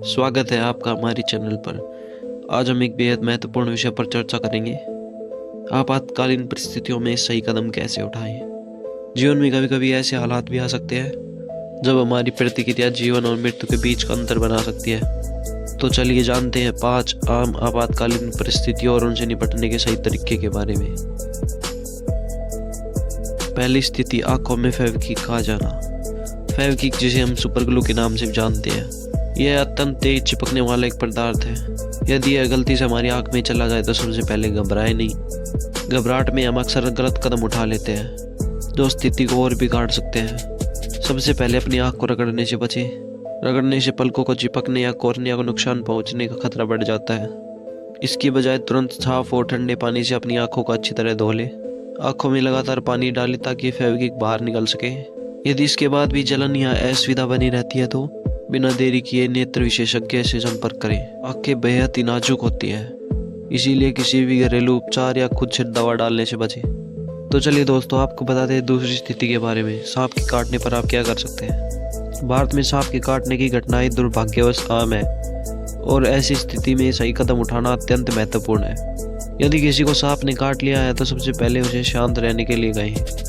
स्वागत है आपका हमारे चैनल पर। आज हम एक बेहद महत्वपूर्ण विषय पर चर्चा करेंगे। आपातकालीन परिस्थितियों में सही कदम कैसे उठाएं। जीवन में कभी कभी ऐसे हालात भी आ सकते हैं जब हमारी प्रतिक्रिया जीवन और मृत्यु के बीच का अंतर बना सकती है। तो चलिए जानते हैं 5 आम आपातकालीन परिस्थितियों और उनसे निपटने के सही तरीके के बारे में। पहली स्थिति, आंखों में फेविक्विक आ जाना। फेविक्विक, जिसे हम सुपर ग्लू के नाम से जानते हैं, यह अत्यंत तेज चिपकने वाला एक पदार्थ है। यदि यह गलती से हमारी आंख में चला जाए तो सबसे पहले घबराए नहीं। घबराहट में हम अक्सर गलत कदम उठा लेते हैं जो स्थिति को और बिगाड़ सकते हैं। सबसे पहले अपनी आंख को रगड़ने से बचें। रगड़ने से पलकों को चिपकने या कॉर्निया को नुकसान पहुंचने का खतरा बढ़ जाता है। इसकी बजाय तुरंत साफ और ठंडे पानी से अपनी आंखों को अच्छी तरह धो लें। आंखों में लगातार पानी डालें ताकि फेविक्विक बाहर निकल सके। यदि इसके बाद भी जलन या असुविधा बनी रहती है तो बिना देरी किए नेत्र विशेषज्ञ से संपर्क करें। आंखें बेहद ही नाजुक होती हैं, इसीलिए किसी भी घरेलू उपचार या खुद से दवा डालने से बचें। तो चलिए दोस्तों, आपको बताते हैं दूसरी स्थिति के बारे में। सांप के काटने पर आप क्या कर सकते हैं। भारत में सांप के काटने की घटनाएं दुर्भाग्यवश आम है और ऐसी स्थिति में सही कदम उठाना अत्यंत महत्वपूर्ण है। यदि किसी को सांप ने काट लिया है तो सबसे पहले उसे शांत रहने के लिए कहें।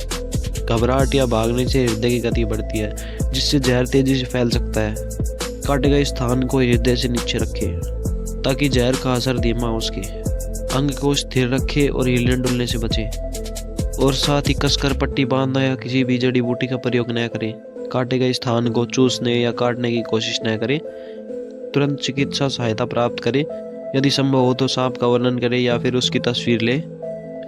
घबराहट या भागने से हृदय की गति बढ़ती है, जिससे जहर तेजी से फैल सकता है। काटे गए स्थान को हृदय से नीचे रखें ताकि जहर का असर धीमा हो सके। अंग को स्थिर रखें और हिलने डुलने से बचें। और साथ ही कसकर पट्टी बांधना या किसी भी जड़ी बूटी का प्रयोग न करें। काटे गए स्थान को चूसने या काटने की कोशिश न करें। तुरंत चिकित्सा सहायता प्राप्त करें। यदि संभव हो तो सांप का वर्णन करें या फिर उसकी तस्वीर लें,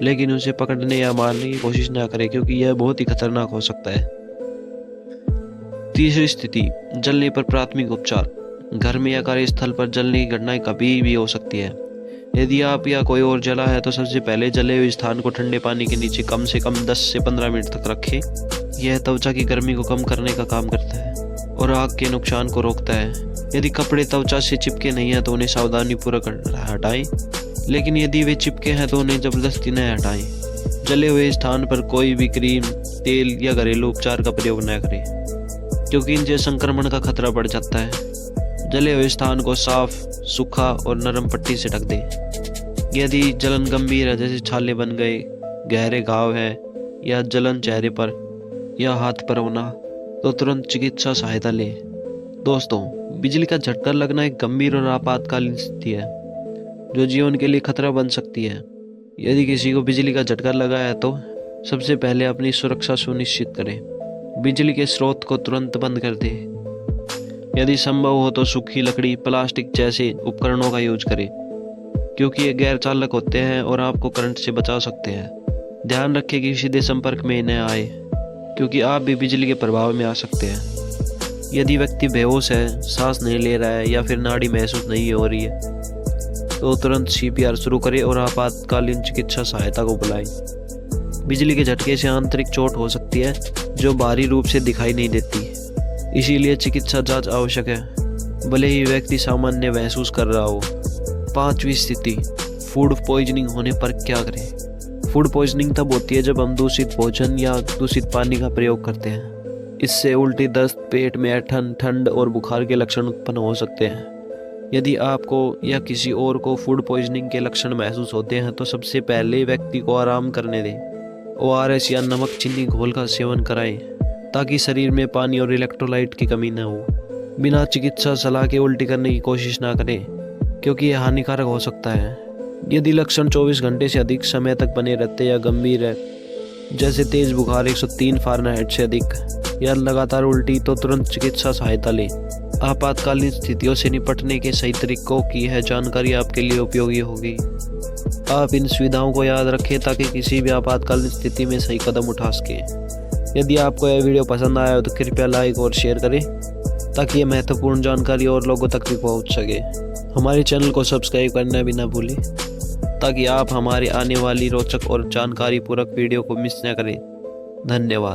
लेकिन उसे पकड़ने या मारने की कोशिश न करें क्योंकि यह बहुत ही खतरनाक हो सकता है। तीसरी स्थिति, जलने पर प्राथमिक उपचार। घर में या कार्यस्थल पर जलने की घटनाएं कभी भी हो सकती है। यदि आप या कोई और जला है तो सबसे पहले जले हुए स्थान को ठंडे पानी के नीचे कम से कम 10 से 15 मिनट तक रखें। यह त्वचा की गर्मी को कम करने का काम करता है और आग के नुकसान को रोकता है। यदि कपड़े त्वचा से चिपके नहीं है तो उन्हें सावधानीपूर्वक हटाएं, लेकिन यदि वे चिपके हैं तो उन्हें जबरदस्ती न हटाएं। जले हुए स्थान पर कोई भी क्रीम, तेल या घरेलू उपचार का प्रयोग न करें क्योंकि इनसे संक्रमण का खतरा बढ़ जाता है। जले हुए स्थान को साफ, सूखा और नरम पट्टी से ढक दें। यदि जलन गंभीर है, जैसे छाले बन गए, गहरे घाव है या जलन चेहरे पर या हाथ पर होना, तो तुरंत चिकित्सा सहायता लें। दोस्तों, बिजली का झटका लगना एक गंभीर और आपातकालीन स्थिति है जो जीवन के लिए खतरा बन सकती है। यदि किसी को बिजली का झटका लगा है तो सबसे पहले अपनी सुरक्षा सुनिश्चित करें। बिजली के स्रोत को तुरंत बंद कर दें। यदि संभव हो तो सूखी लकड़ी, प्लास्टिक जैसे उपकरणों का यूज करें क्योंकि ये गैर चालक होते हैं और आपको करंट से बचा सकते हैं। ध्यान रखें कि सीधे संपर्क में न आए क्योंकि आप भी बिजली के प्रभाव में आ सकते हैं। यदि व्यक्ति बेहोश है, सांस नहीं ले रहा है या फिर नाड़ी महसूस नहीं हो रही है तो तुरंत CPR शुरू करें और आपातकालीन चिकित्सा सहायता को बुलाएं। बिजली के झटके से आंतरिक चोट हो सकती है जो बाहरी रूप से दिखाई नहीं देती, इसीलिए चिकित्सा जांच आवश्यक है भले ही व्यक्ति सामान्य महसूस कर रहा हो। पांचवी स्थिति, फूड पॉइजनिंग होने पर क्या करें। फूड पॉइजनिंग तब होती है जब हम दूषित भोजन या दूषित पानी का प्रयोग करते हैं। इससे उल्टी, दस्त, पेट में ऐंठन, ठंड और बुखार के लक्षण उत्पन्न हो सकते हैं। यदि आपको या किसी और को फूड पॉइजनिंग के लक्षण महसूस होते हैं तो सबसे पहले व्यक्ति को आराम करने दें। ORS या नमक चीनी घोल का सेवन कराएं ताकि शरीर में पानी और इलेक्ट्रोलाइट की कमी न हो। बिना चिकित्सा सलाह के उल्टी करने की कोशिश ना करें क्योंकि यह हानिकारक हो सकता है। यदि लक्षण 24 घंटे से अधिक समय तक बने रहते या गंभीर है, जैसे तेज बुखार 103 फ़ारेनहाइट से अधिक या लगातार उल्टी, तो तुरंत चिकित्सा सहायता लें। आपातकालीन स्थितियों से निपटने के सही तरीकों की यह जानकारी आपके लिए उपयोगी होगी। आप इन सुविधाओं को याद रखें ताकि किसी भी आपातकालीन स्थिति में सही कदम उठा सकें। यदि आपको यह वीडियो पसंद आया हो तो कृपया लाइक और शेयर करें ताकि यह महत्वपूर्ण जानकारी और लोगों तक भी पहुंच सके। हमारे चैनल को सब्सक्राइब करना भी ना भूलें ताकि आप हमारे आने वाली रोचक और जानकारी पूर्वक वीडियो को मिस न करें। धन्यवाद।